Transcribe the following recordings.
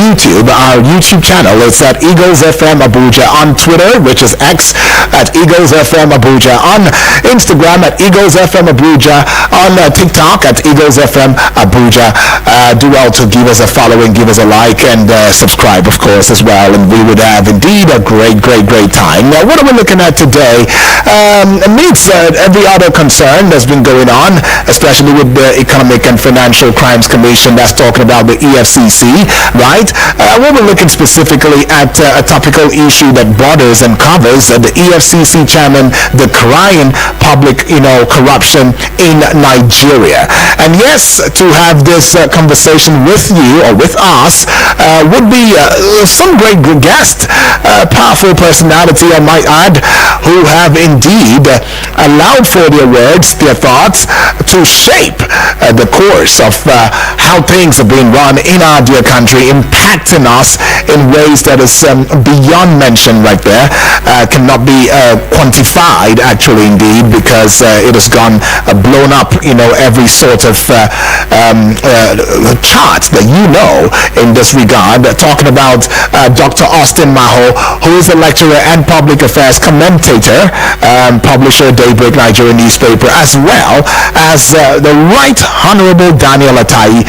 YouTube. Our YouTube channel is at Eagles FM Abuja, on Twitter, which is X, at Eagles FM Abuja, on Instagram at Eagles FM Abuja, on TikTok at Eagles FM Abuja. Do well to give us a following, give us a like, and subscribe, of course, as well. And we would have indeed a great time. Now, what are we looking at today? Amidst every other concern that's been going on, especially with the Economic and Financial Crimes Commission that's talking about the EFCC, right? We're looking specifically at a topical issue that borders and covers the EFCC chairman decrying public, corruption in Nigeria. And yes, to have this conversation with you or with us would be some great guest, powerful personality, I might add, who have indeed allowed for their words, their thoughts, to shape the course of how things are being run in our dear country, impacting us in ways that is beyond mention right there, cannot be quantified actually indeed, because it has gone blown up, every sort of chart that in this regard. Talking about Dr. Austin Maho, who is a lecturer and public affairs commentator, publisher, Daybreak Nigeria newspaper, as well as the Right Honorable Daniel Atai.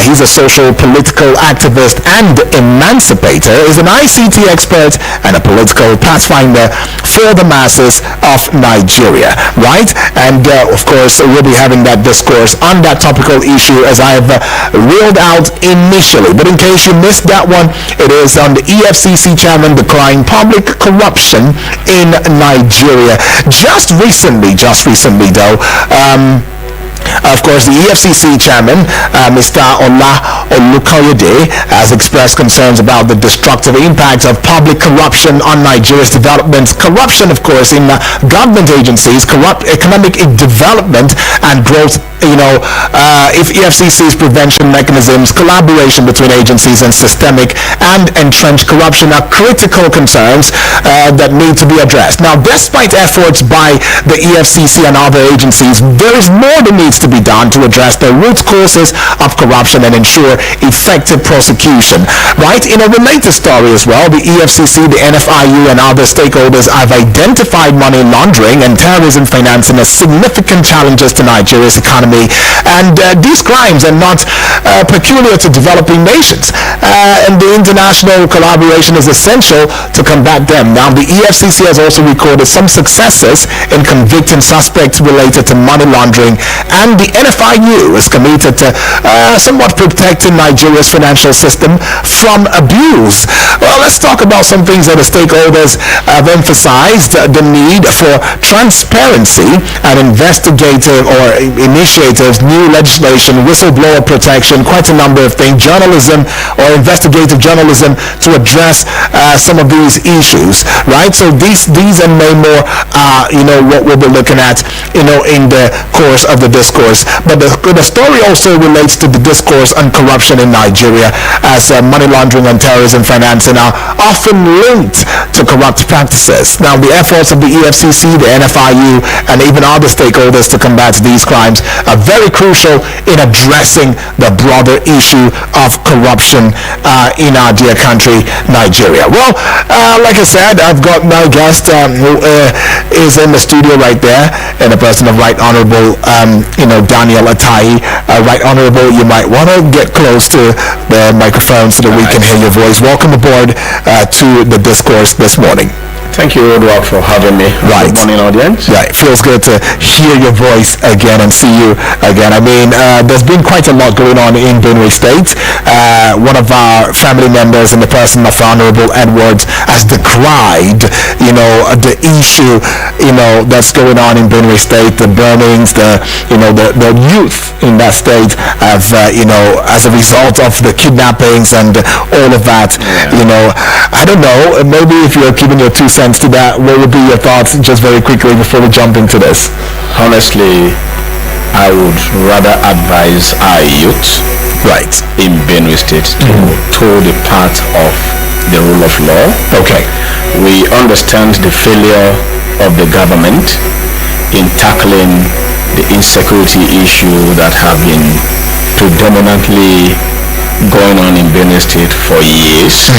He's a social political activist and emancipator, is an ICT expert and a political pathfinder for the masses of Nigeria, right? And of course, we'll be having that discourse on that topical issue as I've reeled out initially. But in case you missed that one, it is on the EFCC chairman decrying public corruption in Nigeria. Just recently though, of course, the EFCC chairman, Mr. Ola Olukoyede, has expressed concerns about the destructive impact of public corruption on Nigeria's development. Corruption, of course, in government agencies, economic development and growth. If EFCC's prevention mechanisms, collaboration between agencies, and systemic and entrenched corruption are critical concerns that need to be addressed. Now, despite efforts by the EFCC and other agencies, there is more that needs to be done to address the root causes of corruption and ensure effective prosecution. Right? In a related story as well, the EFCC, the NFIU, and other stakeholders have identified money laundering and terrorism financing as significant challenges to Nigeria's economy. And these crimes are not peculiar to developing nations. And the international collaboration is essential to combat them. Now, the EFCC has also recorded some successes in convicting suspects related to money laundering, and the NFIU is committed to somewhat protecting Nigeria's financial system from abuse. Well, let's talk about some things that the stakeholders have emphasized: the need for transparency and investigative or initiatives, new legislation, whistleblower protection, quite a number of things, journalism or investigative journalism to address some of these issues, right? So these and many more are, what we'll be looking at, in the course of the discourse. But the story also relates to the discourse on corruption in Nigeria, as money laundering and terrorism financing are often linked to corrupt practices. Now, the efforts of the EFCC, the NFIU, and even other stakeholders to combat these crimes are very crucial in addressing the broader issue of corruption in our dear country, Nigeria. Well, like I said, I've got my guest who is in the studio right there, in the person of Right Honorable, Daniel Atai. Right Honorable, you might want to get close to the microphone so that we can hear your voice. Welcome aboard to the discourse this morning. Thank you, Edward, for having me. Right. Good morning, audience. Right. Feels good to hear your voice again and see you again. I mean, there's been quite a lot going on in Benue State. One of our family members in the person of Honorable Edwards has decried, the issue, that's going on in Benue State, the burnings, the youth in that state have, as a result of the kidnappings and all of that, I don't know, maybe if you're giving your 2 cents to that, what would be your thoughts just very quickly before we jump into this? Honestly, I would rather advise our youth in Benue State to toe the path of the rule of law. Okay. We understand the failure of the government in tackling the insecurity issue that have been predominantly going on in Benue State for years,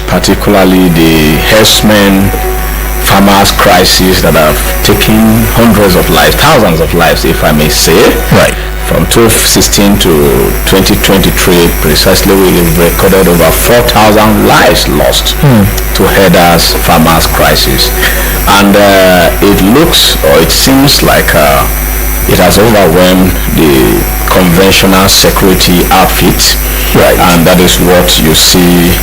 particularly the herdsmen, farmers crisis that have taken hundreds of lives, thousands of lives, if I may say. Right. From 2016 to 2023, precisely, we've recorded over 4,000 lives lost to herders, farmers crisis. And it looks, or it seems like it has overwhelmed the conventional security outfits. Right. And that is what you see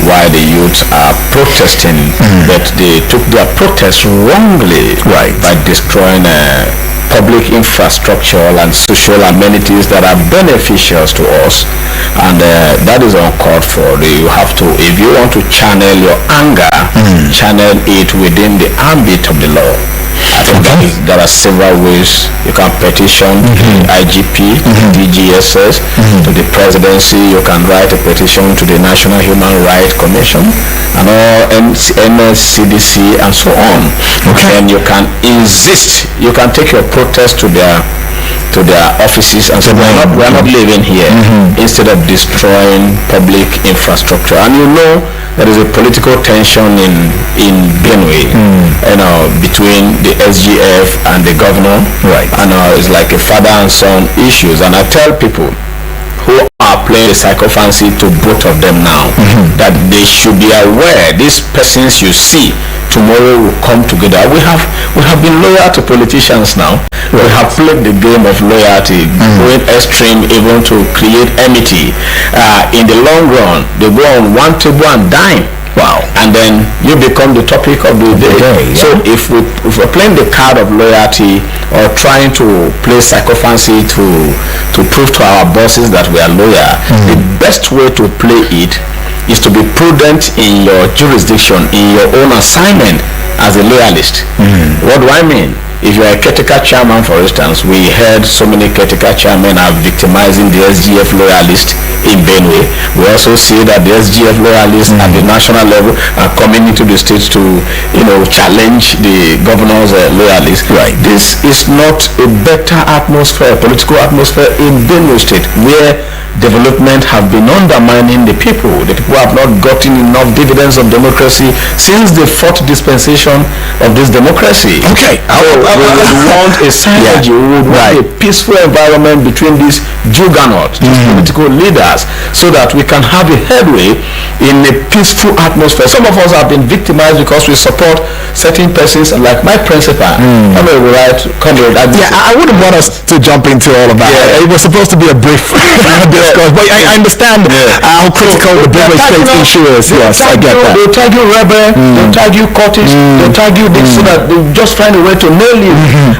why the youth are protesting, but they took their protest wrongly by destroying public infrastructure and social amenities that are beneficial to us, and that is uncalled for. You have to, if you want to channel your anger, channel it within the ambit of the law. I think there are several ways you can petition the IGP, DGSS, to the presidency. You can write a petition to the National Human Rights Commission and all NSCDC and so on. And you can insist. You can take your protest to their offices and say we're not living here, instead of destroying public infrastructure. And you know there is a political tension in Benue, between the SGF and the governor. And it's like a father and son issues. And I tell people who are playing the psychophancy to both of them now that they should be aware these persons you see tomorrow will come together. We have been loyal to politicians now. We have played the game of loyalty, going extreme even to create enmity. In the long run, they go on one table and dine. Wow. And then you become the topic of the day. So if we're playing the card of loyalty or trying to play psychophancy to prove to our bosses that we are loyal, the best way to play it is to be prudent in your jurisdiction, in your own assignment as a loyalist. What do I mean? If you are a caretaker chairman, for instance, we heard so many caretaker chairmen are victimizing the SGF loyalists in Benue. We also see that the SGF loyalists at the national level are coming into the states to, challenge the governor's loyalists. This is not a better atmosphere, political atmosphere in Benue State, where development have been undermining the people. The people have not gotten enough dividends of democracy since the fourth dispensation of this democracy. We would want a synergy. We would want a peaceful environment between these juggernauts, these political leaders, so that we can have a headway in a peaceful atmosphere. Some of us have been victimized because we support certain persons, like my principal. I wouldn't want us to jump into all of that. It was supposed to be a brief discourse, but I understand how critical the Benue State issue is. Yes, I get that. They'll tag you rebel, they'll tag you cultist, they'll tag you this, so that they'll just find a way to nail you.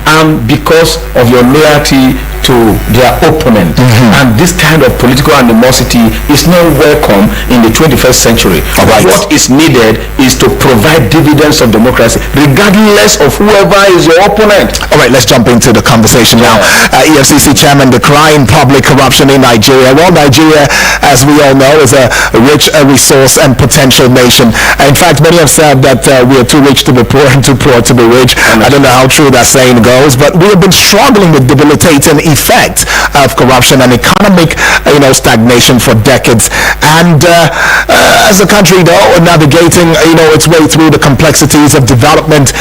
And because of your loyalty to their opponent, and this kind of political animosity is not welcome in the 21st century. What is needed is to provide dividends of democracy regardless of whoever is your opponent. All right, let's jump into the conversation now. EFCC chairman decrying public corruption in Nigeria. Well, Nigeria, as we all know, is a rich resource and potential nation. In fact, many have said that we are too rich to be poor and too poor to be rich. I don't know how true that saying goes, but we have been struggling with debilitating effect of corruption and economic stagnation for decades, and as a country though navigating its way through the complexities of development,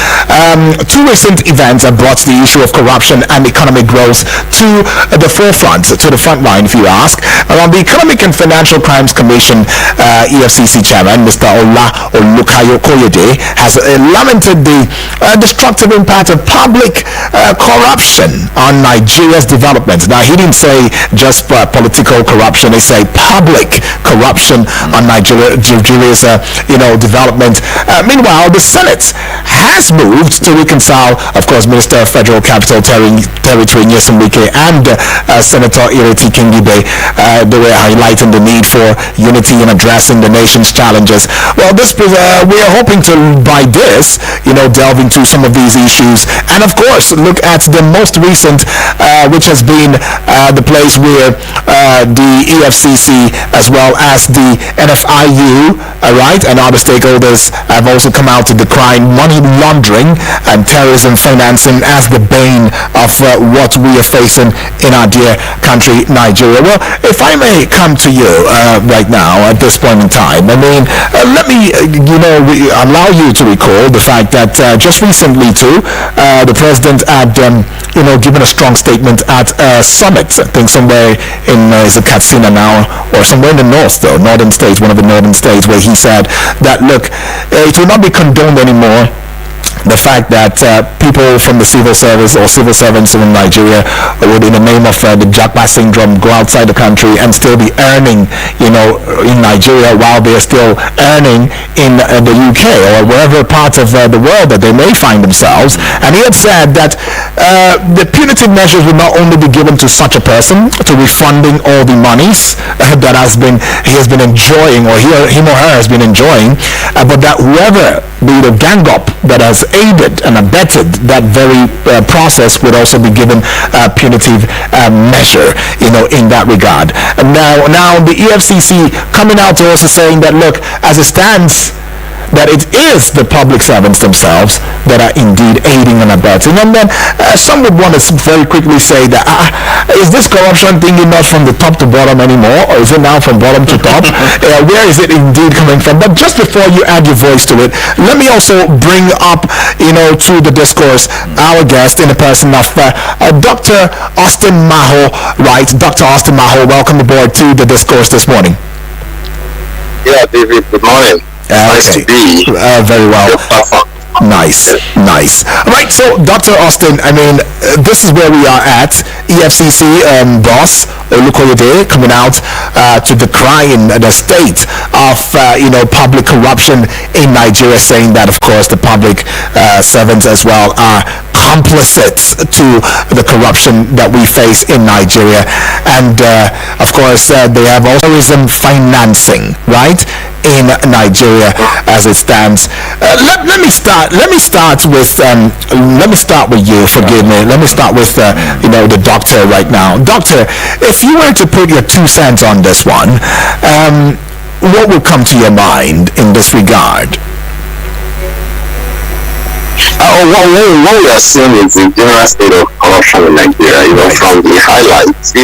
two recent events have brought the issue of corruption and economic growth to the forefront, to the front line, if you ask. The Economic and Financial Crimes Commission EFCC chairman Mr. Ola Olukayo Koyede has lamented the destructive impact of public corruption on Nigeria's development. Now, he didn't say just political corruption; he said public corruption on Nigeria's development. Meanwhile, the Senate has moved to reconcile, of course, Minister of Federal Capital Territory Nyesom Wike and Senator Ireti Kingibe. They were highlighting the need for unity in addressing the nation's challenges. Well, we are hoping to, by this, delve into some of these issues, and of course, look at the most recent, which has has been the place where the EFCC as well as the NFIU, right, and other stakeholders have also come out to decry money laundering and terrorism financing as the bane of what we are facing in our dear country, Nigeria. Well, if I may come to you right now at this point in time, I mean, let me, allow you to recall the fact that just recently too, the president had, given a strong statement at a summit, I think somewhere in, is it Katsina now, or somewhere in the north though, northern states, one of the northern states, where he said that, look, it will not be condoned anymore the fact that people from the civil service or civil servants in Nigeria would, in the name of the Japa syndrome, go outside the country and still be earning, in Nigeria while they're still earning in the UK or wherever part of the world that they may find themselves. And he had said that the punitive measures would not only be given to such a person, to refunding all the monies that he has been enjoying, or him or her has been enjoying, but that whoever the gang up that has aided and abetted that very process would also be given a punitive measure, in that regard. And now the EFCC coming out to also saying that, look, as it stands, that it is the public servants themselves that are indeed aiding and abetting. And then some would want to very quickly say that, is this corruption thing not from the top to bottom anymore, or is it now from bottom to top? Where is it indeed coming from? But just before you add your voice to it, let me also bring up, to the discourse, our guest in the person of Dr. Austin Maho, right? Dr. Austin Maho, welcome aboard to the discourse this morning. Yeah, David, good morning. Nice to be very well. Nice. Right, so Dr. Austin, I mean, this is where we are at. EFCC boss Olukoyede coming out to decrying the state of public corruption in Nigeria, saying that, of course, the public servants as well are complicit to the corruption that we face in Nigeria. And of course, they have also tourism financing, right, in Nigeria as it stands. Let me start with you. Forgive me. Let me start with the doctor right now. Doctor, if you were to put your 2 cents on this one, what would come to your mind in this regard? What we are seeing is the general state of corruption in Nigeria. From the highlights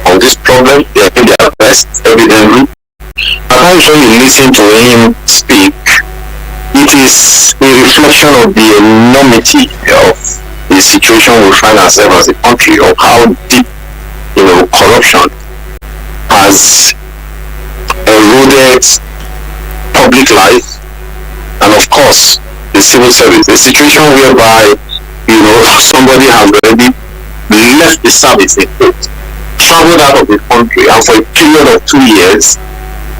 on this problem, they are doing their best evidently. And when you listen to him speak, it is a reflection of the enormity of the situation we find ourselves as a country, of how deep, corruption has eroded public life, and of course, the civil service. A situation whereby, somebody has already left the service, traveled out of the country, and for a period of 2 years,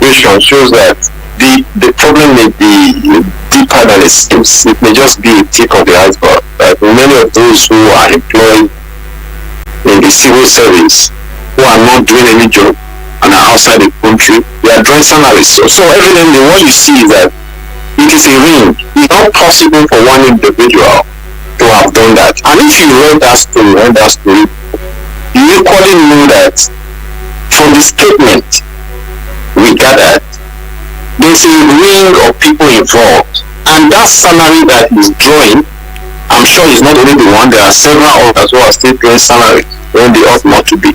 which shows that the problem may be deeper than it seems. It may just be a tip of the iceberg. That many of those who are employed in the civil service, who are not doing any job and are outside the country, they are drawing salaries. So evidently what you see is that it is a ring. It's not possible for one individual to have done that. And if you read that story, you equally know that from the statement we gathered, there's a ring of people involved, and that salary that he's drawing, I'm sure he's not only the one. There are several others who are still drawing salary when they ought not to be.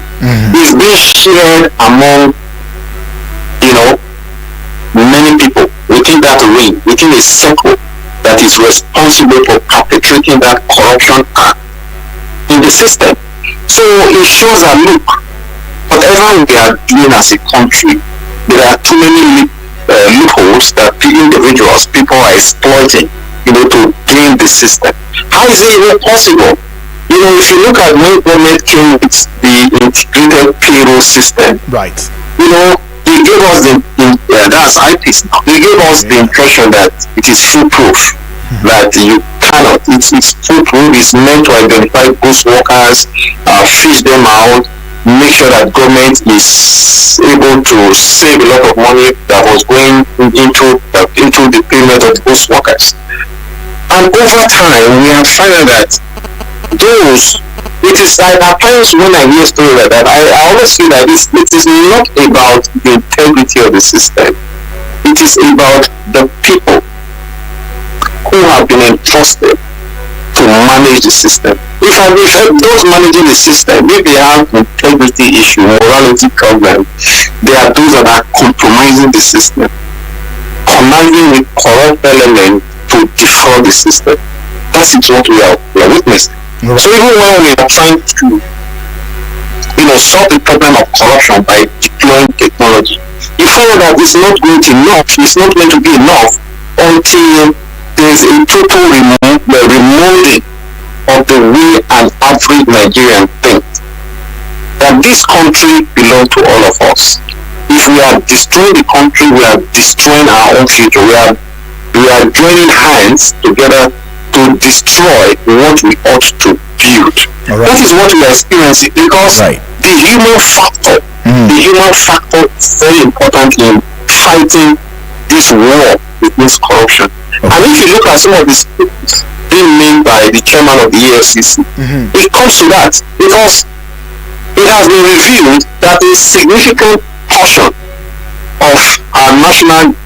It's being shared among many people within that ring, within a circle that is responsible for perpetrating that corruption act in the system. So it shows that, look, whatever we are doing as a country, there are too many loopholes that people are exploiting, to game the system. How is it even possible? If you look at when government came with the integrated payroll system, right? They gave us that's IPs now. They gave us the impression that it is foolproof, that you cannot. It's foolproof. It's meant to identify ghost workers, fish them out, make sure that government is able to save a lot of money that was going into the payment of those workers. And over time, we have found that those it is like at times when I hear stories like that, I always feel that it is not about the integrity of the system. It is about the people who have been entrusted to manage the system. If those managing the system, if they have integrity issue, morality problem, they are those that are compromising the system, conniving with corrupt elements to defraud the system. That is what we are witnessing. Right. So even when we are trying to, solve the problem of corruption by deploying technology, you find that it's not going to be enough until there is a total remolding of the way an average Nigerian thinks. That this country belongs to all of us. If we are destroying the country, we are destroying our own future. We are joining hands together to destroy what we ought to build. Right. That is what we are experiencing, because the human factor is very important in fighting this war against corruption. Okay. And if you look at some of the statements being made by the chairman of the EFCC, it comes to that because it has been revealed that a significant portion of our national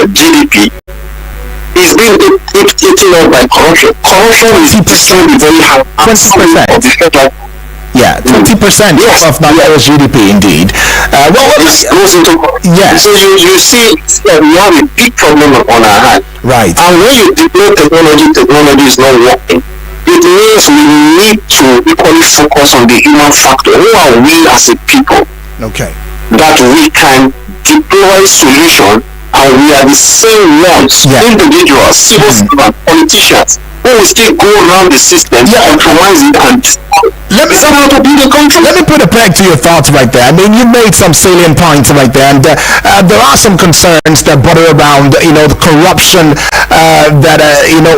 GDP is being eaten up by corruption. Corruption is destroying the very heart of the federal. Yeah, 20% of Nigeria's GDP, indeed. It goes into corruption. Yeah. So you see we have a big problem on our hands. Right. And when you deploy technology is not working. It means we need to equally focus on the human factor. Who are we as a people? Okay. That we can deploy solution, and we are the same ones, individuals, civil servants, politicians, who will still go around the system, compromise it, and let me put a peg to your thoughts right there. I mean, you made some salient points right there, and there are some concerns that border around, the corruption that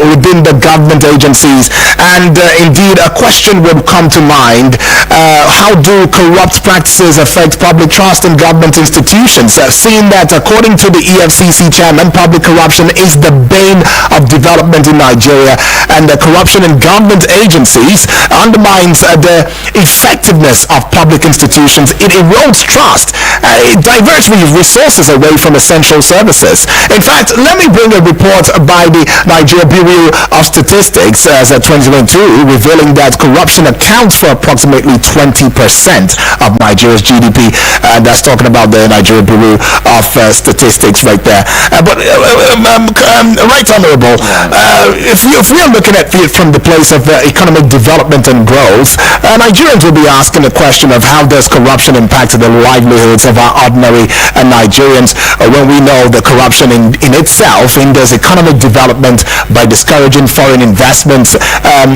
within the government agencies, and indeed a question would come to mind: how do corrupt practices affect public trust in government institutions? Seeing that, according to the EFCC chairman, public corruption is the bane of development in Nigeria, and the corruption in government agencies undermines the effectiveness of public institutions. It erodes trust. It diverts resources away from essential services. In fact, let me bring a report by the Nigeria Bureau of Statistics as of 2022 revealing that corruption accounts for approximately 20% of Nigeria's GDP. That's talking about the Nigeria Bureau of Statistics right there. Right Honorable, if we are looking at it from the place of economic development and growth, Nigerians will be asking the question of how does corruption impact the livelihoods of our ordinary Nigerians when we know the corruption in itself hinders economic development by discouraging foreign investments,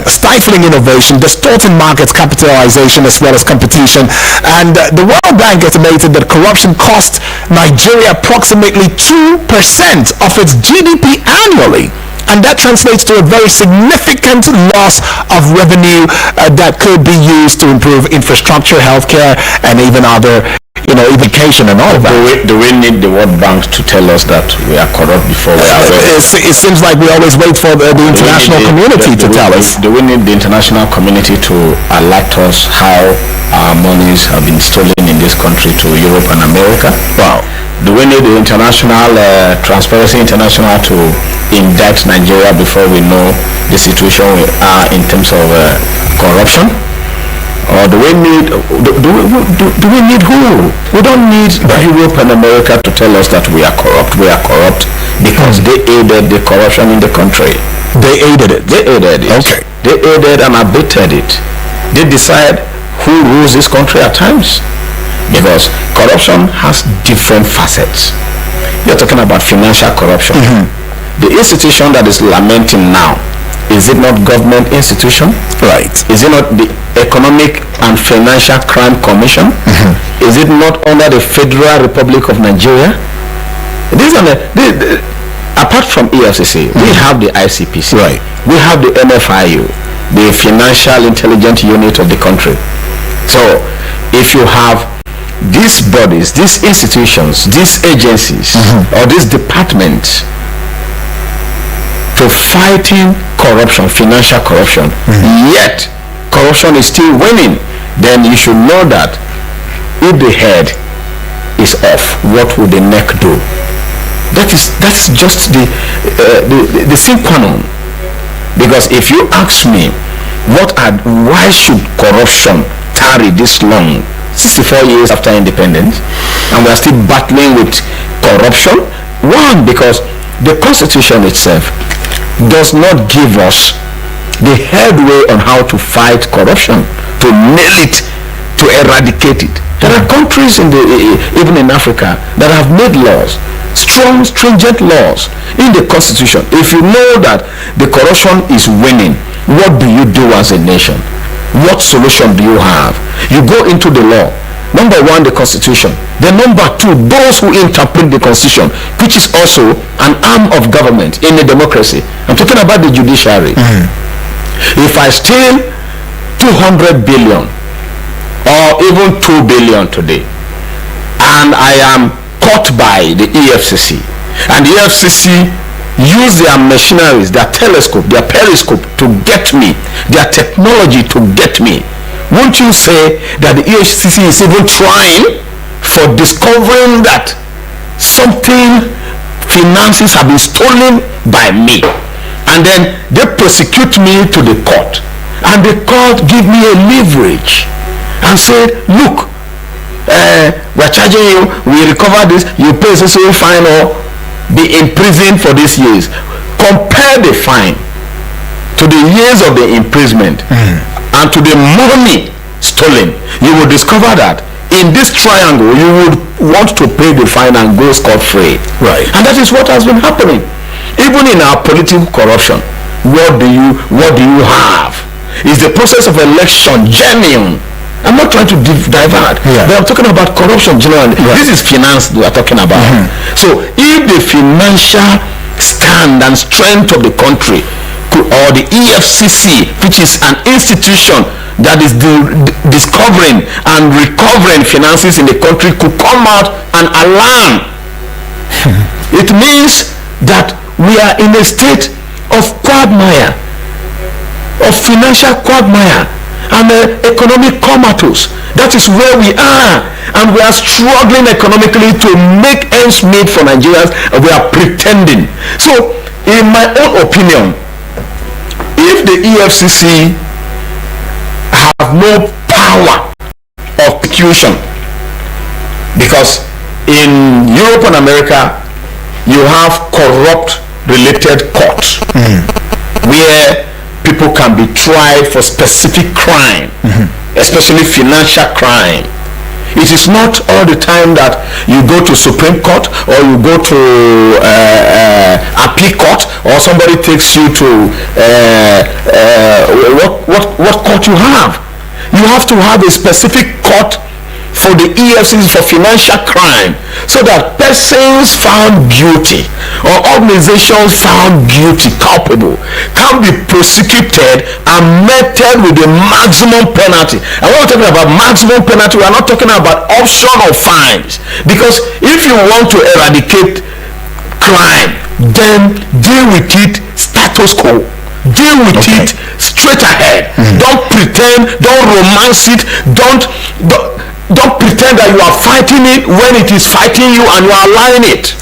stifling innovation, distorting market capitalization as well as competition. And the World Bank estimated that corruption costs Nigeria approximately 2% of its GDP annually. And that translates to a very significant loss of revenue that could be used to improve infrastructure, healthcare, and even other, education and all of that. Do we need the World Bank to tell us that we are corrupt before we are ready? It seems like we always wait for the international community to tell us. Do we need the international community to alert us how our monies have been stolen in this country to Europe and America? Wow. Do we need the international, Transparency International to indict Nigeria before we know the situation we are in terms of corruption? Or do we need who? We don't need Europe and America to tell us that we are corrupt. We are corrupt because they aided the corruption in the country. They aided it. Okay. They aided and abetted it. They decide who rules this country at times. Because corruption has different facets. You're talking about financial corruption. The institution that is lamenting now, is it not government institution? Right. Is it not the Economic and Financial Crime Commission? Is it not under the Federal Republic of Nigeria? Apart from EFCC, we have the ICPC. Right. We have the MFIU, the Financial Intelligence Unit of the country. So, if you have these bodies, these institutions, these agencies, or these departments to fighting corruption, financial corruption, yet corruption is still winning, then you should know that if the head is off, what will the neck do? That's just the sine qua non. Because if you ask me, why should corruption tarry this long, 64 years after independence, and we are still battling with corruption? One, because the Constitution itself does not give us the headway on how to fight corruption, to nail it, to eradicate it. There are countries even in Africa that have made laws, strong, stringent laws in the Constitution. If you know that the corruption is winning, what do you do as a nation? What solution do you have? You go into the law. Number one, the Constitution. Then number two, those who interpret the Constitution, which is also an arm of government in a democracy. I'm talking about the judiciary. If I steal 200 billion or even 2 billion today, and I am caught by the EFCC, and the EFCC use their machineries, their telescope, their periscope to get me, their technology to get me, won't you say that the EFCC is even trying for discovering that something, finances have been stolen by me, and then they prosecute me to the court, and the court give me a leverage and say, look, we're charging you, we recover this, you pay a fine or be imprisoned for these years. Compare the fine to the years of the imprisonment and to the money stolen. You will discover that in this triangle you would want to pay the fine and go scot-free. Right. And that is what has been happening. Even in our political corruption, what do you have? Is the process of election genuine? I'm not trying to divert, but I'm talking about corruption generally. This is finance we are talking about. So if the financial stand and strength of the country, or the EFCC, which is an institution that is discovering and recovering finances in the country, could come out and alarm, it means that we are in a state of quagmire, of financial quagmire, and economic comatose. That is where we are, and we are struggling economically to make ends meet for Nigerians, and we are pretending. So in my own opinion, if the EFCC have no power of prosecution, because in Europe and America you have corrupt related courts where people can be tried for specific crime, especially financial crime. It is not all the time that you go to Supreme Court or you go to appeal court, or somebody takes you to what court you have. You have to have a specific court for the EFCC for financial crime, so that persons found guilty or organizations found guilty, culpable, can be prosecuted and meted with the maximum penalty. And when we're talking about maximum penalty, we are not talking about option of fines, because if you want to eradicate crime, then deal with it status quo. Deal with it straight ahead. Don't pretend, don't romance it, don't pretend that you are fighting it when it is fighting you and you are allowing it.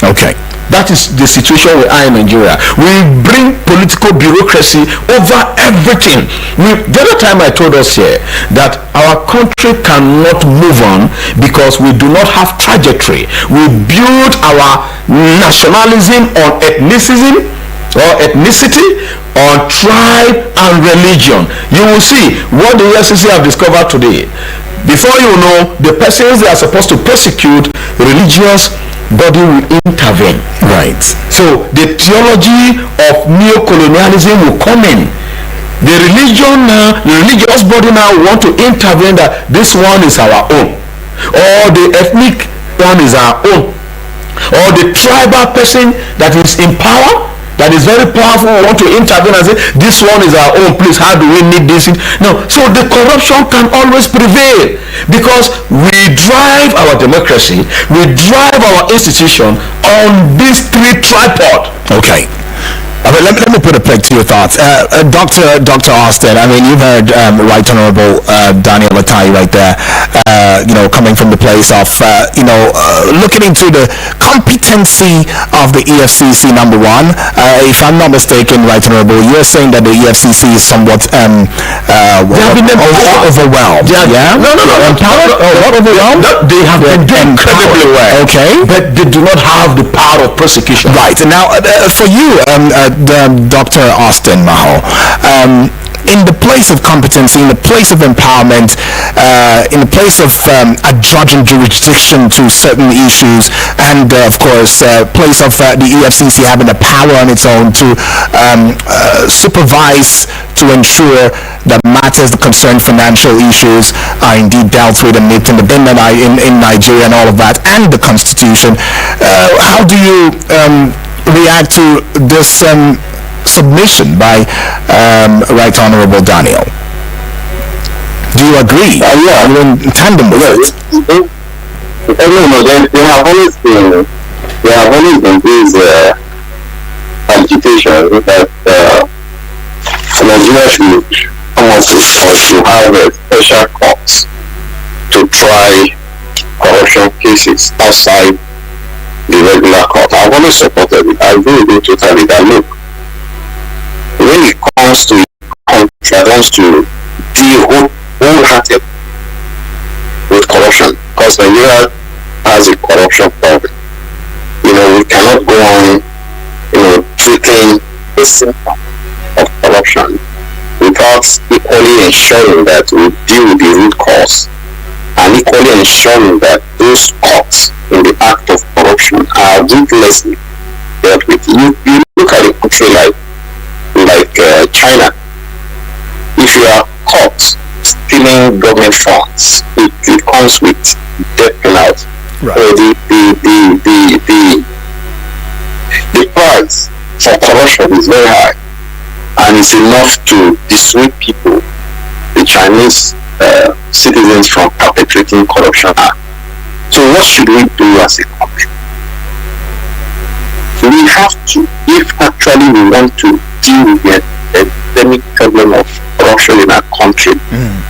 That is the situation we are in Nigeria. We bring political bureaucracy over everything. The other time I told us here that our country cannot move on because we do not have trajectory. We build our nationalism on ethnicism or ethnicity, on tribe and religion. You will see what the EFCC have discovered today. Before you know, the persons they are supposed to prosecute, religious body will intervene. Right. So the theology of neo-colonialism will come in. The religion now, the religious body now want to intervene that this one is our own, or the ethnic one is our own, or the tribal person that is in power, that is very powerful, want to intervene and say this one is our own, please, how do we need this? No. So the corruption can always prevail because we drive our democracy, we drive our institution on these three tripods. Let me put a peg to your thoughts. Dr. Austin, I mean, you've heard Right Honorable Daniel Atai right there, coming from the place of, looking into the competency of the EFCC, number one. If I'm not mistaken, Right Honorable, you're saying that the EFCC is somewhat overwhelmed. Yeah? No. Empowered? Not overwhelmed? No, they have been doing incredibly well. Okay. But they do not have the power of prosecution. Right. Now, for you, Dr. Austin Maho, in the place of competency, in the place of empowerment, in the place of adjudging jurisdiction to certain issues, and of course, place of the EFCC having the power on its own to supervise, to ensure that matters that concern financial issues are indeed dealt with and nipped in the bin in Nigeria and all of that, and the Constitution. How do you react to this submission by Right Honorable Daniel? Do you agree? Yeah. Are you in tandem with it? No, there have always been these agitation that Nigeria should come up with or to have a special courts to try corruption cases outside the regular court. I've always supported it. I agree with you totally that look, when it comes to country that wants to deal wholehearted with corruption, because Nigeria has a corruption problem. We cannot go on, treating the symptom of corruption without equally ensuring that we deal with the root cause, and equally ensuring that those courts in the act of corruption are ruthlessly dealt with. You look at a country like China. If you are caught stealing government funds, it comes with death penalty. Right. So the price for corruption is very high, and it's enough to dissuade people, the Chinese citizens, from perpetrating corruption act. So what should we do as a country? We have to, if actually we want to deal with the endemic problem of corruption in our country,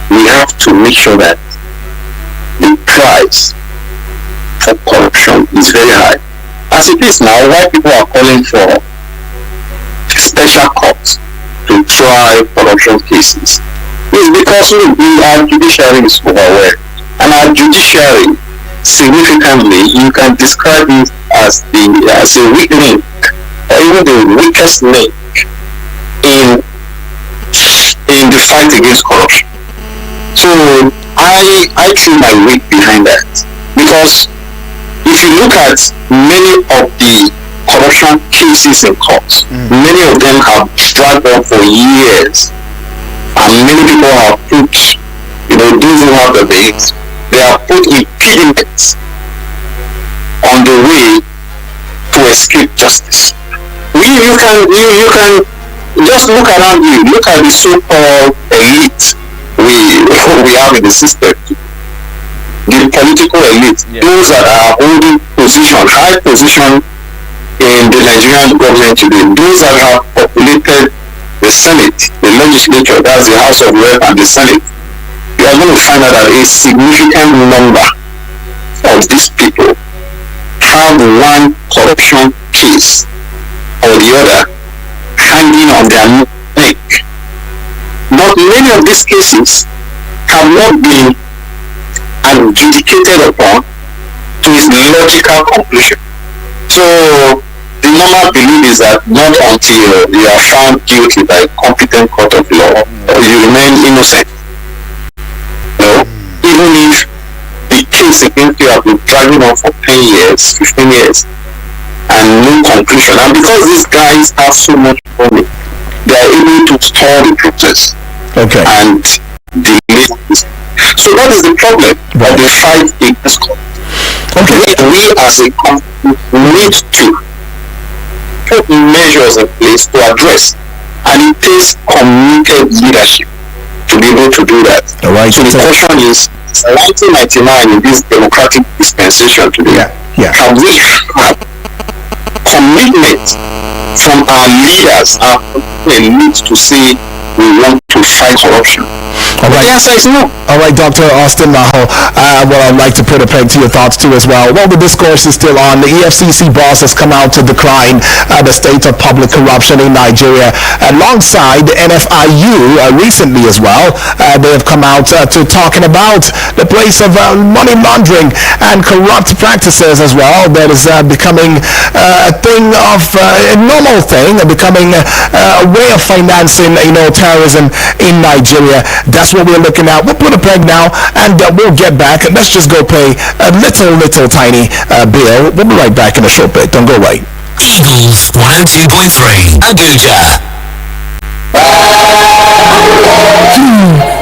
we have to make sure that the price for corruption is very high. As it is now, why people are calling for special courts to try corruption cases is because our judiciary is overwhelmed, and our judiciary, significantly, you can describe it as a weak link, or even the weakest link in the fight against corruption. So I threw my weight behind that, because if you look at many of the corruption cases in courts, many of them have dragged on for years, and many people have put, those who have the base, they have put impediments on the way to escape justice. You can just look around you, look at the so-called elite we have in the system, the political elite, those that are holding high position in the Nigerian government today, those that have populated the Senate, the legislature, that's the House of Rep and the Senate. You are going to find out that a significant number of these people have one corruption case or the other hanging on their neck. But many of these cases have not been adjudicated upon to its logical conclusion. So the normal belief is that not until you are found guilty by a competent court of law, you remain innocent. Even if the case against you has been dragging on for 10 years, 15 years, and no conclusion. And because these guys have so much money, they are able to store the process. Okay. And delay this. So that is the problem of the fight against corruption. Okay. We as a country need to put measures in place to address, and it takes committed leadership to be able to do that. All right. So the question is, 1999 in this democratic dispensation today, have we had commitment from our leaders, our needs to say we want to fight corruption? All right. The answer is no. All right, Dr. Austin Maho, well, I'd like to put a peg to your thoughts too as well. Well, the discourse is still on. The EFCC boss has come out to decline the state of public corruption in Nigeria. Alongside the NFIU recently as well, they have come out to talking about the place of money laundering and corrupt practices as well. That is becoming a thing of a normal thing, becoming a way of financing, terrorism in Nigeria. That's what we're looking at. We'll put a peg now, and we'll get back. Let's just go pay a little tiny bill. We'll be right back in a short bit. Don't go away. Eagles 102.3 Abuja.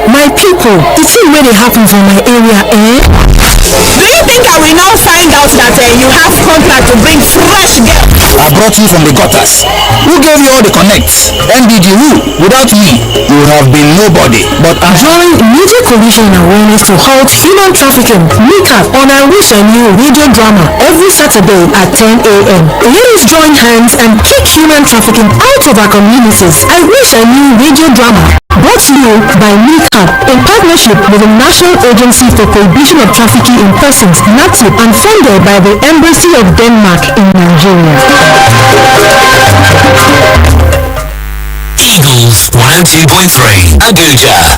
My people, the thing really happens in my area, eh? Do you think I will now find out that you have contract to bring fresh girls? I brought you from the gutters. Who gave you all the connects? MBD who? Without me, you would have been nobody. But Join Media Collision Awareness to Halt Human Trafficking, MICA, on I Wish I Knew radio drama every Saturday at 10 a.m. Let us join hands and kick human trafficking out of our communities. I Wish I Knew radio drama. Brought to you by MICA in partnership with the National Agency for Prohibition of Trafficking in Persons, NATIP, and funded by the Embassy of Denmark in Nigeria. Eagles 102.3 Abuja.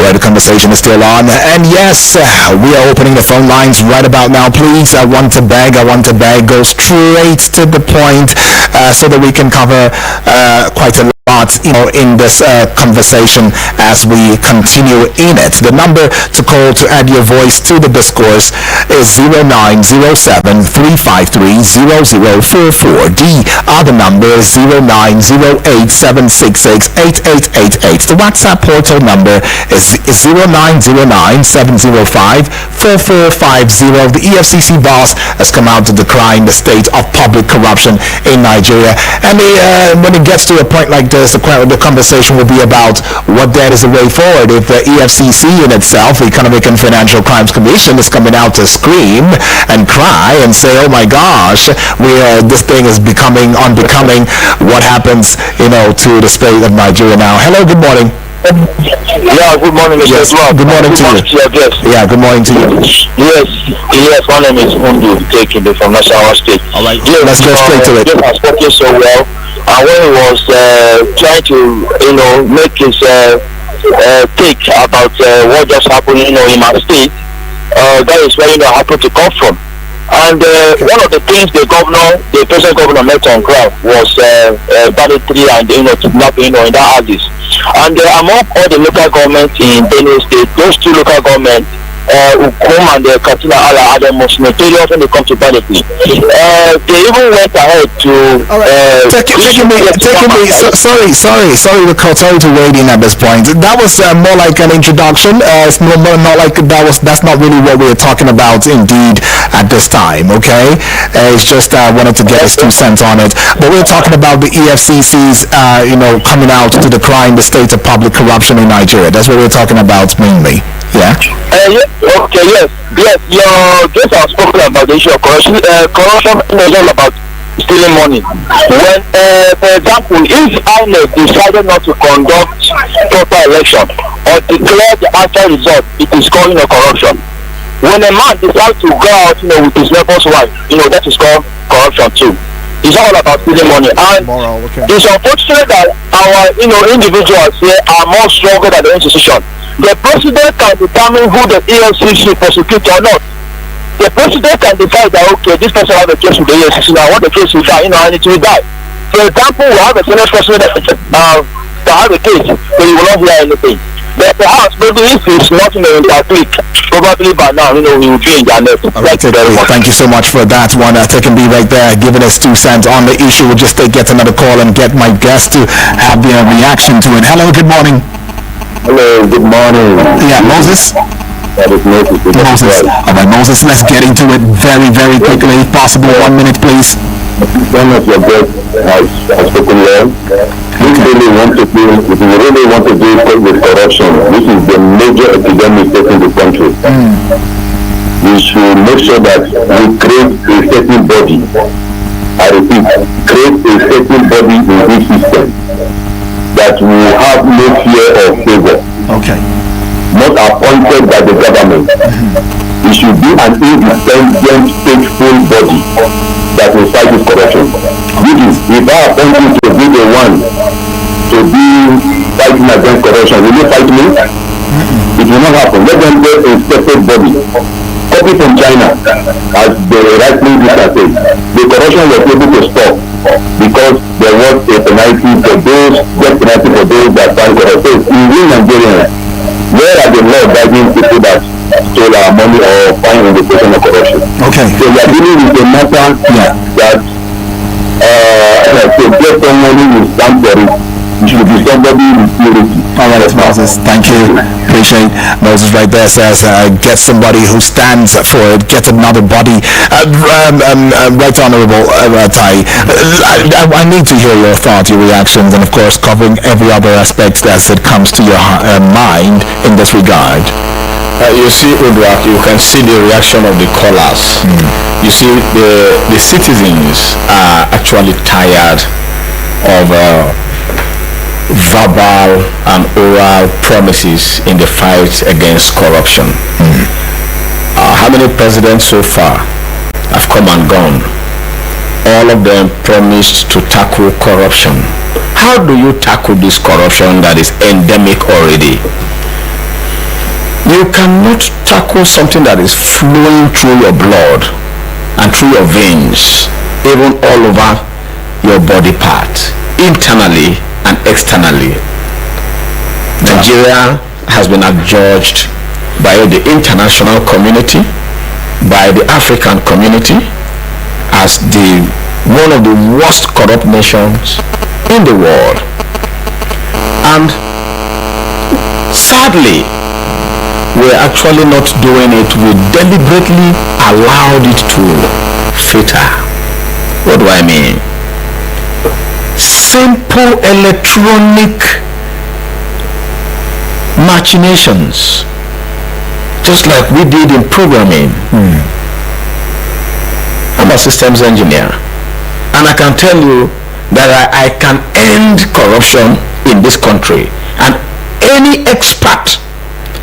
The conversation is still on, and yes, we are opening the phone lines right about now. Please, I want to beg, go straight to the point so that we can cover quite a lot in this conversation as we continue in it. The number to call to add your voice to the discourse is 0907-353-0044. The other number is 0908-766-8888. The WhatsApp portal number is 0909-705-4450. The EFCC boss has come out to decline the state of public corruption in Nigeria, and when it gets to a point like this, the conversation will be about what that is the way forward. If the EFCC in itself, the Economic and Financial Crimes Commission, is coming out to scream and cry and say, oh my gosh, this thing is becoming unbecoming, what happens, to the state of Nigeria now? Hello, good morning. Yeah, good morning, Mr. Yes, good morning to you. Yeah, good morning to you. Yes, my name is Undu, taking it from National State. All right, let's go straight to it. Jeff has spoken so well, and when he was trying to, make his take about what just happened, in my state, that is where, I happen to come from. And one of the things the present governor met on ground was banditry and, kidnapping, in that houses. And among all the local governments in Benue State, those two local governments, Ukum and Katsina Ala, are the most notorious when it comes to banditry. They even went ahead to... Sorry to wade in at this point. That was more like an introduction. It's more not like that's not really what we're talking about indeed at this time, okay? It's just wanted to get his 2 cents on it. But we're talking about the EFCC's, coming out to decline the state of public corruption in Nigeria. That's what we're talking about mainly. Yeah. Okay. Yes. Your guests have spoken about the issue of corruption. Corruption is all about stealing money. When, for example, if INEC decided not to conduct proper election or declare the actual result, it is called corruption. When a man decides to go out, with his neighbor's wife, that is called corruption too. It's all about stealing money, and it's unfortunate that our, individuals here are more stronger than the institution. The president can determine who the EFCC prosecute or not. The president can decide that, okay, this person has a case with the EFCC, now what the case will die, and it will die. For example, we have a Senate president that have a case, but he will not hear anything. But perhaps, maybe if it's not in the public, probably by now, we will be in their net. Thank you so much for that one. Taking me right there, giving us 2 cents on the issue. We'll just get another call and get my guest to have their reaction to it. Hello, good morning. Hello, good morning. Yeah, Moses? That is Moses. All right, Moses, let's get into it very, very quickly. If possible, 1 minute, please. one of your guests has spoken well. If you really want to deal with corruption, this is the major epidemic facing the country. We should make sure that we create a certain body. I repeat, create a certain body in this system that will have no fear of favor. Okay. Not appointed by the government. It should be an independent, faithful body that will fight with corruption. If I appoint you to be the one to be fighting against corruption, will you fight me? It will not happen. Let them get a separate body. Copy from China, as the rightly said, the corruption was able to stop because there was a penalty for those, death penalty for those that fight corruption. In Nigeria, where are the law guiding people that stole our money or find in the person of corruption? Okay. So we are dealing with a matter that to get someone who will stand for it, it should be somebody with purity. All right, Moses, thank you. Appreciate Moses right there says get somebody who stands for it, get another body. Right Honorable Tai, I need to hear your thoughts, your reactions, and of course covering every other aspect as it comes to your mind in this regard. You see, Udwak, you can see the reaction of the callers. You see, the citizens are actually tired of verbal and oral promises in the fight against corruption. How many presidents so far have come and gone? All of them promised to tackle corruption. How do you tackle this corruption that is endemic already? You cannot tackle something that is flowing through your blood and through your veins, even all over your body part, internally and externally. Nigeria has been adjudged by the international community, by the African community, as one of the worst corrupt nations in the world. And sadly, we're actually not doing it. We deliberately allowed it to filter. What do I mean? Simple electronic machinations, just like we did in programming. I'm a systems engineer, and I can tell you that I can end corruption in this country, and any expert,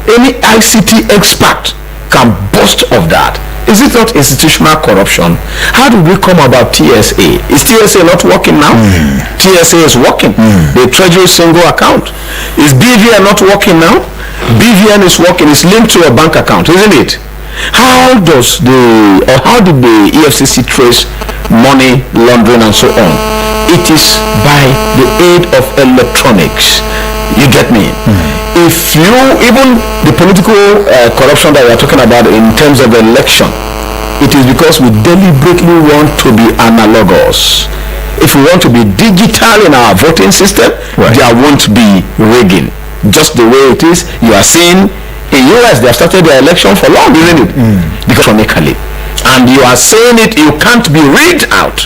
any ICT expert can boast of that. Is it not institutional corruption? How did we come about TSA? Is TSA not working now? TSA is working. The Treasury single account. Is BVN not working now? BVN is working. It's linked to a bank account, isn't it? How did the EFCC trace money laundering and so on? It is by the aid of electronics. You get me? If you, even the political corruption that we are talking about in terms of election, it is because we deliberately want to be analogous. If we want to be digital in our voting system, there won't be rigging. Just the way it is, you are seeing in US they have started their election for long, isn't it? Electronically. And you are saying it, you can't be rigged out.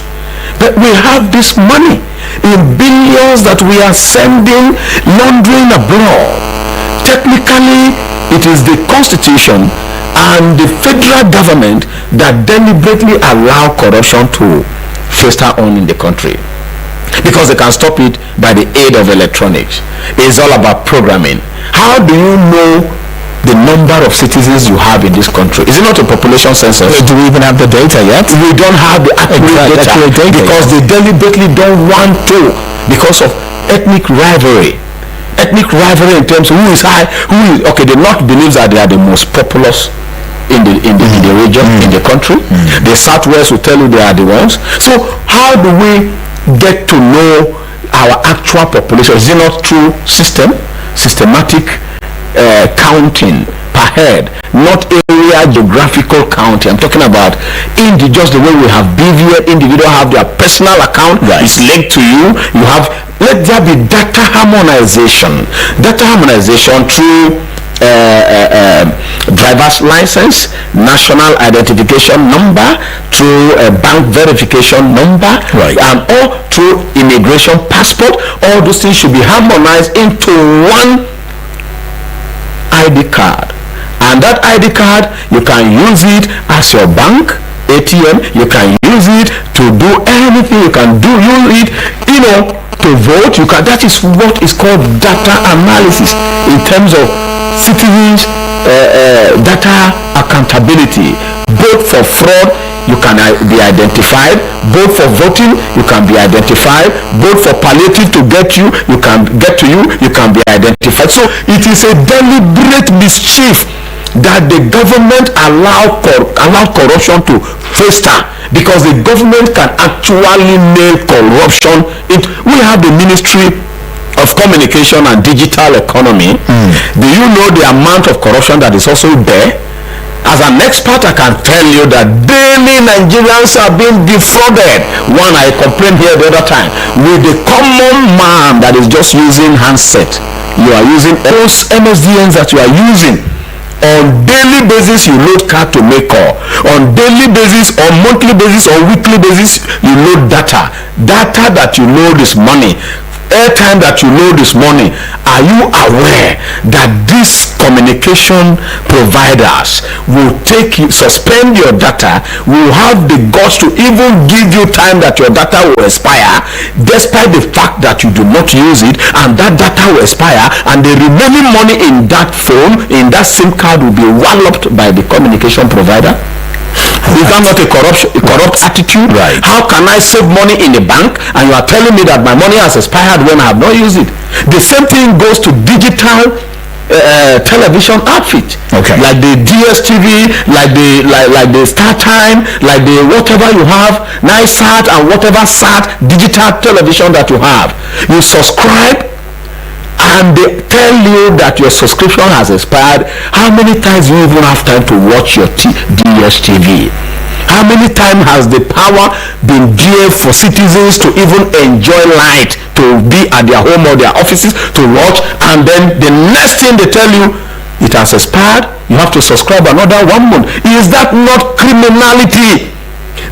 But we have this money in billions that we are sending laundering abroad. Technically, it is the Constitution and the federal government that deliberately allow corruption to fester on in the country, because they can stop it by the aid of electronics. It's all about programming. How do you know the number of citizens you have in this country? Is it not a population census? Do we even have the data yet? We don't have the accurate data because they deliberately don't want to, because of ethnic rivalry in terms of who is high, the North believes that they are the most populous in the region, in the country. The Southwest will tell you they are the ones. So how do we get to know our actual population? Is it not through systematic counting per head, not area geographical counting? I'm talking about just the way we have BVN, individual have their personal account, it's linked to you. Let there be data harmonization through driver's license, national identification number, through a bank verification number, and or through immigration passport. All those things should be harmonized into one ID card. And that ID card, you can use it as your bank ATM, you can use it to do anything, you can use it, to vote. That is what is called data analysis in terms of citizens data accountability. Both for fraud, you can be identified. Both for voting, you can be identified. Both for palliative to get to you, you can be identified. So it is a deliberate mischief that the government allow corruption to fester, because the government can actually nail corruption. We have the Ministry of Communication and Digital Economy. Do you know the amount of corruption that is also there? As an expert, I can tell you that daily Nigerians are being defrauded. One, I complained here the other time, with the common man that is just using handset. You are using those MSDNs that you are using. On daily basis, you load card to make call. On daily basis, or monthly basis, or weekly basis, you load data. Data that you load is money. Airtime that you load is money. Are you aware that these communication providers will suspend your data, will have the guts to even give you time that your data will expire, despite the fact that you do not use it, and that data will expire, and the remaining money in that phone, in that SIM card, will be walloped by the communication provider? Is that not a corrupt attitude? Right. How can I save money in a bank and you are telling me that my money has expired when I have not used it? The same thing goes to digital television outfit. Okay. Like the DSTV, like the Star Time, like the whatever you have, NiceSat and whatever SAT digital television that you have. You subscribe, and they tell you that your subscription has expired. How many times do you even have time to watch your DSTV? How many times has the power been there for citizens to even enjoy light, to be at their home or their offices to watch, and then the next thing they tell you, it has expired, you have to subscribe another 1 month. Is that not criminality?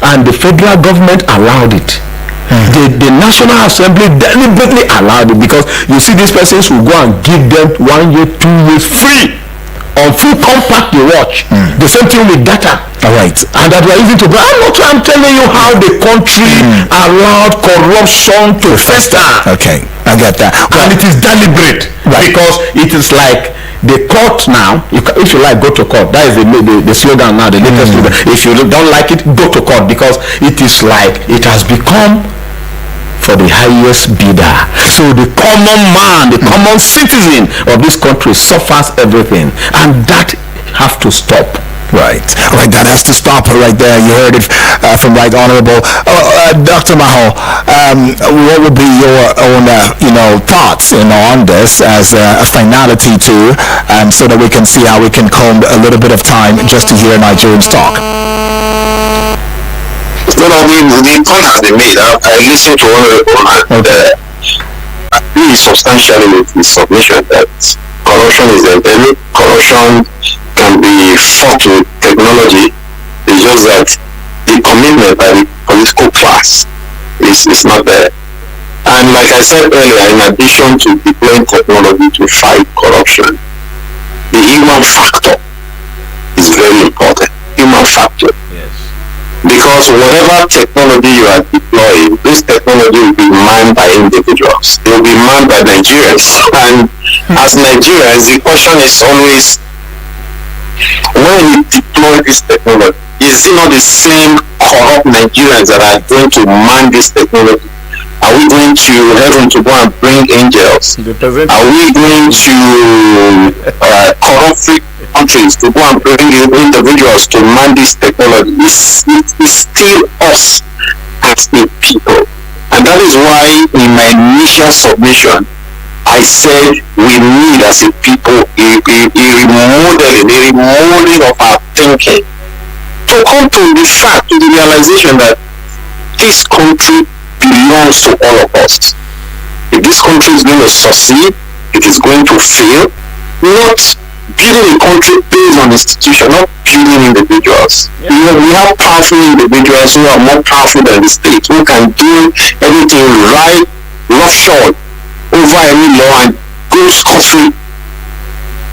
And the federal government allowed it. The National Assembly deliberately allowed it, because you see these persons will go and give them 1 year, 2 years free on full compact they watch. The same thing with data. All right. And that we are using to go. I'm telling you how the country allowed corruption to fester. Okay, I get that. And it is deliberate, because it is like the court now. If you like, go to court. That is the slogan now, the latest slogan. If you don't like it, go to court, because it is like it has become for the highest bidder. So the common man, the common citizen of this country suffers everything, and that have to stop. Right. That has to stop right there. You heard it from Right Honorable Dr. Maho. What would be your own, thoughts on this as a finality too, so that we can see how we can comb a little bit of time just to hear Nigerians talk. The point has been made. I listened to Honorable and I agree substantially with his submission that corruption is endemic. Corruption can be fought with technology. It's just that the commitment by the political class is not there. And like I said earlier, in addition to deploying technology to fight corruption, the human factor is very important. Human factor. Because whatever technology you are deploying, this technology will be manned by individuals. It will be manned by Nigerians. And as Nigerians, the question is always, when we deploy this technology, is it not the same corrupt Nigerians that are going to man this technology? Are we going to heaven to go and bring angels? Are we going to corrupt countries to go and bring individuals to man this technology? It's still us as a people. And that is why in my initial submission, I said we need as a people a remodeling of our thinking to come to the fact, to the realization that this country belongs to all of us. If this country is going to succeed, it is going to fail, not building a country based on institution, not building individuals. We have powerful individuals who are more powerful than the state, who can do everything right, roughshod over any law and go scot-free.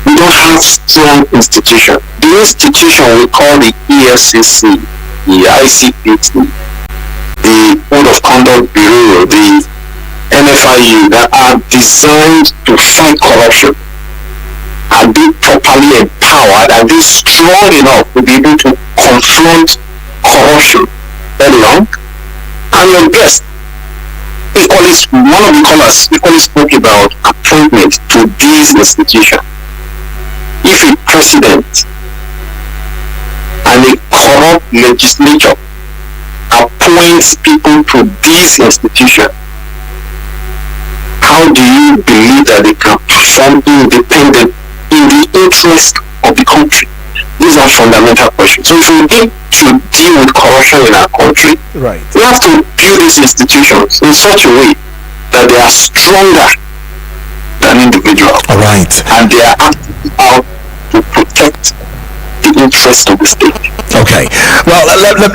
We don't have strong institution. The institution we call the EFCC, the ICPT, the Code of Conduct Bureau, the NFIU, that are designed to fight corruption. Are they properly empowered? Are they strong enough to be able to confront corruption early on? And your guest, one of the callers equally spoke about appointment to these institutions. If a president and a corrupt legislature appoints people to these institutions, how do you believe that they can perform independent in the interest of the country? These are fundamental questions. So if we need to deal with corruption in our country, we have to build these institutions in such a way that they are stronger than individuals. And they are acting out to protect the interest of the state. Okay. Well,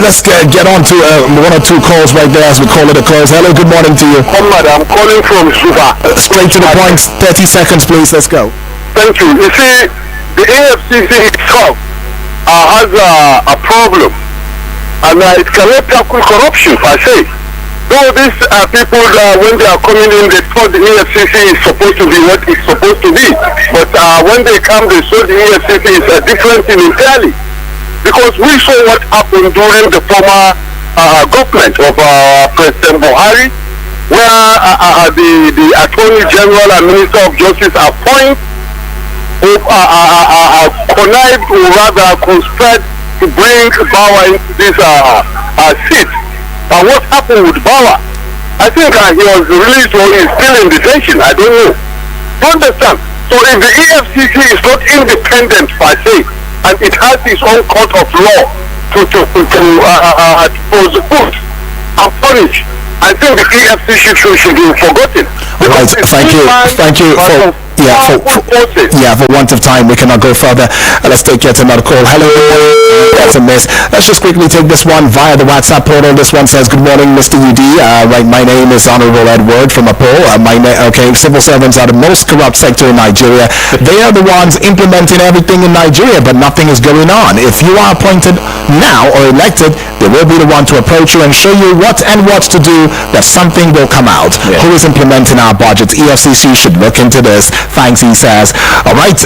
let's get on to one or two calls right there as we call it a close. Hello, good morning to you. I'm calling from Suva. Straight to the point, 30 seconds please, let's go. Thank you. You see, the EFCC itself has a problem, and it cannot tackle corruption per se. Though these people, when they are coming in, they thought the EFCC is supposed to be what it's supposed to be. But when they come, they saw the EFCC is a different thing entirely. Because we saw what happened during the former government of President Buhari, where the Attorney General and Minister of Justice appoint connived or rather conspired to bring power into this seat. And what happened with Bauer? I think he was released or is still in detention. I don't know. You understand? So if the EFCC is not independent per se, and it has its own court of law to prosecute and punish, I think the EFCC should be forgotten. Right, thank you for for want of time we cannot go further. Let's take yet another call. Hello, that's a miss. Let's just quickly take this one via the WhatsApp portal. This one says, good morning Mr. UD. Right, my name is Honorable Edward from Apo. Civil servants are the most corrupt sector in Nigeria. They are the ones implementing everything in Nigeria, but nothing is going on. If you are appointed now or elected, they will be the one to approach you and show you what to do, that something will come out. Who is implementing our budget? EFCC should look into this. Thanks, he says. All right,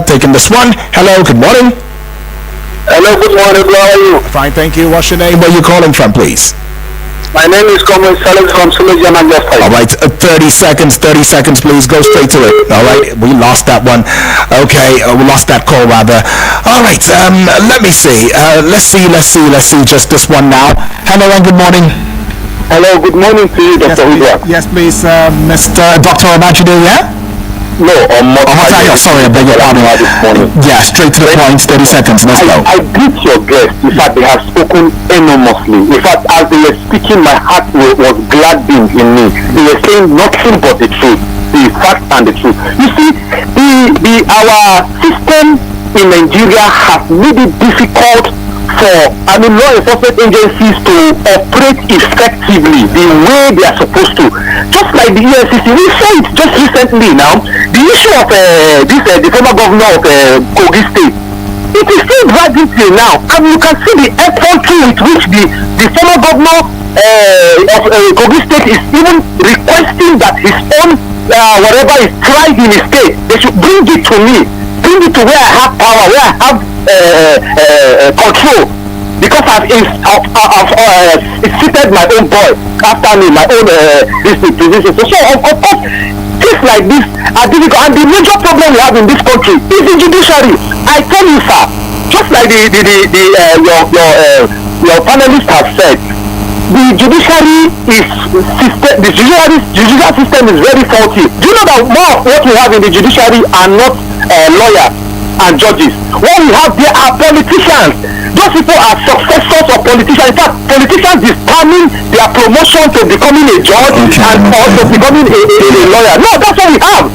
taking this one. Hello, good morning. Hello, good morning. How are you? Fine, thank you. What's your name? Where are you calling from, please? My name is Comrade Salim from Suleja Manchester. All right, 30 seconds, please. Go straight to it. All right, we lost that one. Okay, we lost that call, rather. All right, let me see. Let's see just this one now. Hello and good morning. Hello, good morning to you, Dr. Udra. Yes, please, Mr. Dr. Obachido, yeah? No, sorry, I beg your pardon. Yeah, straight to the point, 30 seconds, let's go. I greet your guests. In fact, they have spoken enormously. In fact, as they were speaking, my heart was gladdening in me. They were saying nothing but the truth, the fact and the truth. You see, our system in Nigeria has made it difficult for law enforcement agencies to operate effectively the way they are supposed to. Just like the EFCC, we saw it just recently now. The issue of the former governor of Kogi State, it is still dragging till now, and you can see the effrontery with which the former governor of Kogi State is even requesting that his own whatever is tried in his state, they should bring it to me, bring it to where I have power, where I have control, because I've seated my own boy after me, my own position. So of course, things like this are difficult, and the major problem we have in this country is the judiciary. I tell you, sir, just like your panelists have said, the judicial system is very faulty. Do you know that more of what we have in the judiciary are not lawyers and judges? What we have there are politicians. Those people are successors of politicians. In fact, politicians determine their promotion to becoming a judge and also becoming a lawyer. No, that's what we have.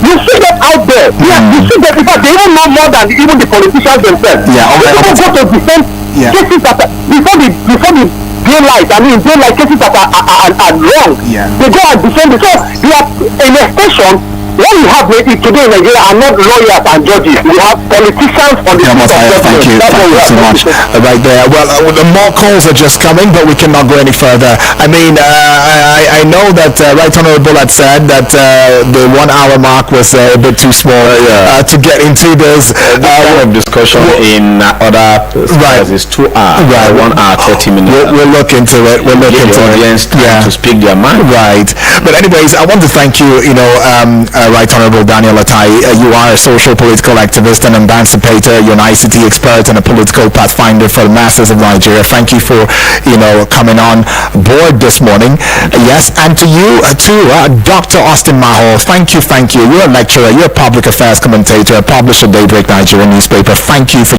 You see them out there. Yeah, you see them. In fact, they even know more than even the politicians themselves. Yeah, okay. They even go to defend cases that are, before the daylight. I mean, daylight cases that are wrong. Yeah. They go and defend it. So you have in a station. What we have today in Nigeria are not lawyers and judges. We have politicians on the seat of Thank you so much. Right there. Well, the more calls are just coming, but we cannot go any further. I mean, I know that Right Honorable had said that the 1 hour mark was a bit too small to get into this. Discussion in other is 2 hours. Right. 1 hour 30 minutes. We'll look into it. We'll look into the audience time to speak their mind. Right. But anyways, I want to thank you. Right Honorable Daniel Atai, you are a social political activist and emancipator. You're an ICT expert and a political pathfinder for the masses of Nigeria. Thank you for, coming on board this morning. Yes, and to you too, Dr. Austin Maho. Thank you. You're a lecturer. You're a public affairs commentator, a publisher, Daybreak Nigeria newspaper. Thank you for